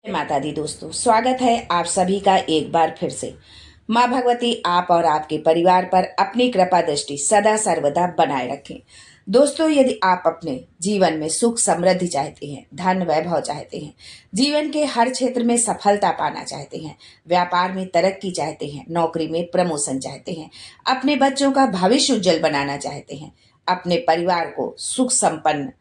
माता दी दोस्तों, स्वागत है आप सभी का एक बार फिर से। माँ भगवती आप और आपके परिवार पर अपनी कृपा दृष्टि सदा सर्वदा बनाए रखें। दोस्तों, यदि आप अपने जीवन में सुख समृद्धि चाहते हैं, धन वैभव चाहते हैं, जीवन के हर क्षेत्र में सफलता पाना चाहते हैं, व्यापार में तरक्की चाहते हैं, नौकरी में प्रमोशन चाहते हैं, अपने बच्चों का भविष्य उज्जवल बनाना चाहते हैं, अपने परिवार को सुख संपन्न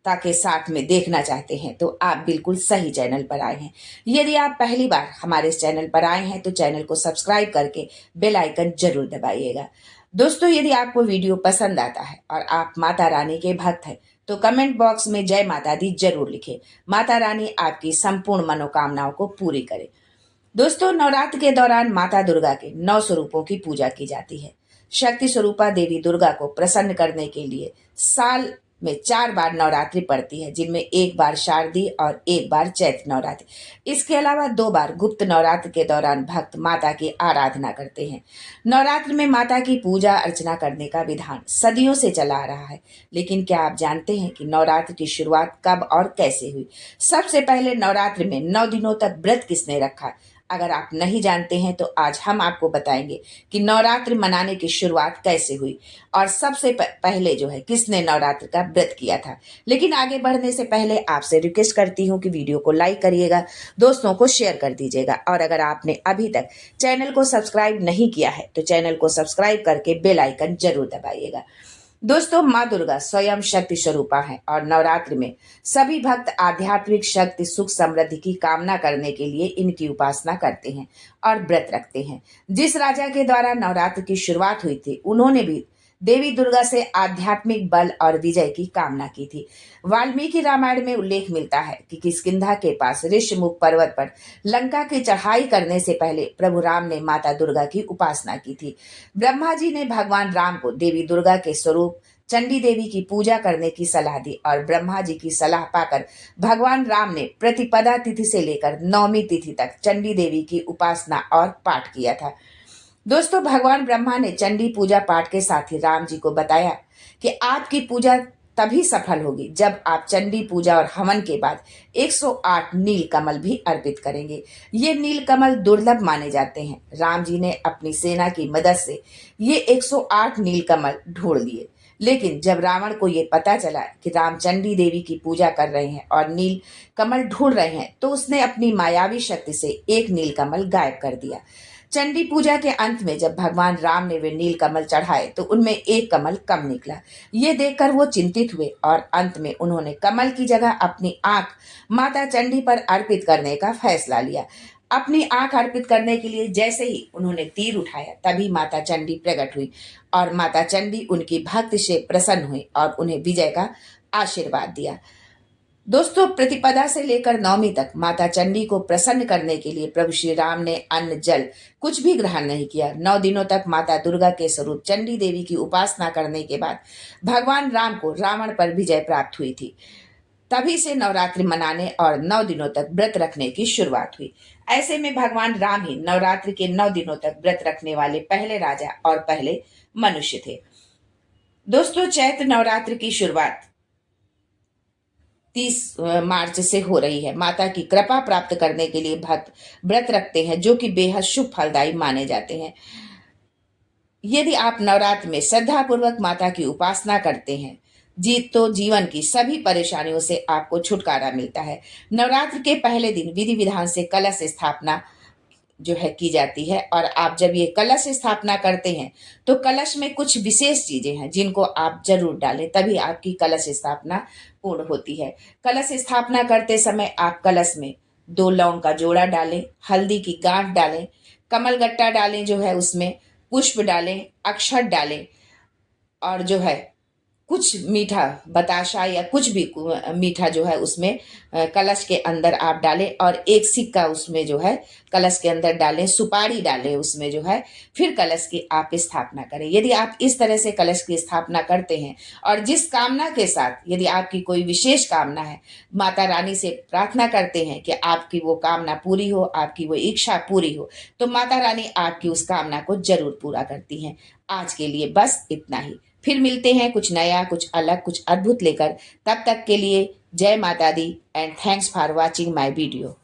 के साथ में देखना चाहते हैं, तो आप बिल्कुल सही चैनल पर आए हैं। यदि आप पहली बार हमारे इस चैनल पर आए हैं तो चैनल को सब्सक्राइब करके बेल आइकन जरूर दबाइएगा। दोस्तों, यदि आपको वीडियो पसंद आता है और आप माता रानी के भक्त हैं तो कमेंट बॉक्स में जय माता दी जरूर लिखें। माता रानी आपकी संपूर्ण मनोकामनाओं को पूरी करे। दोस्तों, नवरात्र के दौरान माता दुर्गा के 9 स्वरूपों की पूजा की जाती है। शक्ति स्वरूपा देवी दुर्गा को प्रसन्न करने के लिए साल में 4 बार नवरात्रि पड़ती है, जिनमें एक बार शारदीय और एक बार चैत्र नवरात्रि। इसके अलावा 2 बार गुप्त नवरात्र के दौरान भक्त माता की आराधना करते हैं। नवरात्र में माता की पूजा अर्चना करने का विधान सदियों से चला आ रहा है, लेकिन क्या आप जानते हैं कि नवरात्र की शुरुआत कब और कैसे हुई? सबसे पहले नवरात्र में 9 दिनों तक व्रत किसने रखा? अगर आप नहीं जानते हैं तो आज हम आपको बताएंगे कि नवरात्र मनाने की शुरुआत कैसे हुई और सबसे पहले जो है किसने नवरात्र का व्रत किया था। लेकिन आगे बढ़ने से पहले आपसे रिक्वेस्ट करती हूँ कि वीडियो को लाइक करिएगा, दोस्तों को शेयर कर दीजिएगा, और अगर आपने अभी तक चैनल को सब्सक्राइब नहीं किया है तो चैनल को सब्सक्राइब करके बेल आइकन जरूर दबाइएगा। दोस्तों, माँ दुर्गा स्वयं शक्ति स्वरूपा है और नवरात्र में सभी भक्त आध्यात्मिक शक्ति सुख समृद्धि की कामना करने के लिए इनकी उपासना करते हैं और व्रत रखते हैं। जिस राजा के द्वारा नवरात्र की शुरुआत हुई थी, उन्होंने भी देवी दुर्गा से आध्यात्मिक बल और विजय की कामना की थी। वाल्मीकि रामायण में उल्लेख मिलता है कि किष्किंधा के पास ऋषमुख पर्वत पर लंका की चढ़ाई करने से पहले प्रभु राम ने माता दुर्गा की उपासना की थी। ब्रह्मा जी ने भगवान राम को देवी दुर्गा के स्वरूप चंडी देवी की पूजा करने की सलाह दी और ब्रह्मा जी की सलाह पाकर भगवान राम ने प्रतिपदा तिथि से लेकर नवमी तिथि तक चंडी देवी की उपासना और पाठ किया था। दोस्तों, भगवान ब्रह्मा ने चंडी पूजा पाठ के साथ ही राम जी को बताया कि आपकी पूजा तभी सफल होगी जब आप चंडी पूजा और हवन के बाद 108 नील कमल भी अर्पित करेंगे। ये नील कमल दुर्लभ माने जाते हैं। राम जी ने अपनी सेना की मदद से ये 108 नील कमल ढूंढ लिए, लेकिन जब रावण को ये पता चला कि राम चंडी देवी की पूजा कर रहे हैं और नील कमल ढूंढ रहे हैं, तो उसने अपनी मायावी शक्ति से एक नील कमल गायब कर दिया। चंडी पूजा के अंत में जब भगवान राम ने वे नील कमल चढ़ाए तो उनमें एक कमल कम निकला। ये देखकर वो चिंतित हुए और अंत में उन्होंने कमल की जगह अपनी आंख माता चंडी पर अर्पित करने का फैसला लिया। अपनी आंख अर्पित करने के लिए जैसे ही उन्होंने तीर उठाया, तभी माता चंडी प्रकट हुई और माता चंडी उनकी भक्ति से प्रसन्न हुई और उन्हें विजय का आशीर्वाद दिया। दोस्तों, प्रतिपदा से लेकर नवमी तक माता चंडी को प्रसन्न करने के लिए प्रभु श्री राम ने अन्न जल कुछ भी ग्रहण नहीं किया। 9 दिनों तक माता दुर्गा के स्वरूप चंडी देवी की उपासना करने के बाद भगवान राम को रावण पर विजय प्राप्त हुई थी। तभी से नवरात्रि मनाने और 9 दिनों तक व्रत रखने की शुरुआत हुई। ऐसे में भगवान राम ही नवरात्रि के 9 दिनों तक व्रत रखने वाले पहले राजा और पहले मनुष्य थे। दोस्तों, चैत्र नवरात्रि की शुरुआत 30 मार्च से हो रही है। माता की कृपा प्राप्त करने के लिए भक्त व्रत रखते हैं, जो कि बेहद शुभ फलदायी माने जाते हैं। यदि आप नवरात्र में श्रद्धा पूर्वक माता की उपासना करते हैं तो जीवन की सभी परेशानियों से आपको छुटकारा मिलता है। नवरात्र के पहले दिन विधि विधान से कलश स्थापना जो है की जाती है, और आप जब ये कलश स्थापना करते हैं तो कलश में कुछ विशेष चीजें हैं जिनको आप जरूर डालें, तभी आपकी कलश स्थापना पूर्ण होती है। कलश स्थापना करते समय आप कलश में 2 लौंग का जोड़ा डालें, हल्दी की गांठ डालें, कमल गट्टा डालें, जो है उसमें पुष्प डालें, अक्षत डालें, और जो है कुछ मीठा बताशा या कुछ भी मीठा जो है उसमें कलश के अंदर आप डालें, और एक सिक्का उसमें जो है कलश के अंदर डालें, सुपारी डालें उसमें जो है, फिर कलश की आप स्थापना करें। यदि आप इस तरह से कलश की स्थापना करते हैं और जिस कामना के साथ, यदि आपकी कोई विशेष कामना है, माता रानी से प्रार्थना करते हैं कि आपकी वो कामना पूरी हो, आपकी वो इच्छा पूरी हो, तो माता रानी आपकी उस कामना को जरूर पूरा करती हैं। आज के लिए बस इतना ही। फिर मिलते हैं कुछ नया, कुछ अलग, कुछ अद्भुत लेकर। तब तक के लिए जय माता दी and thanks for watching my video.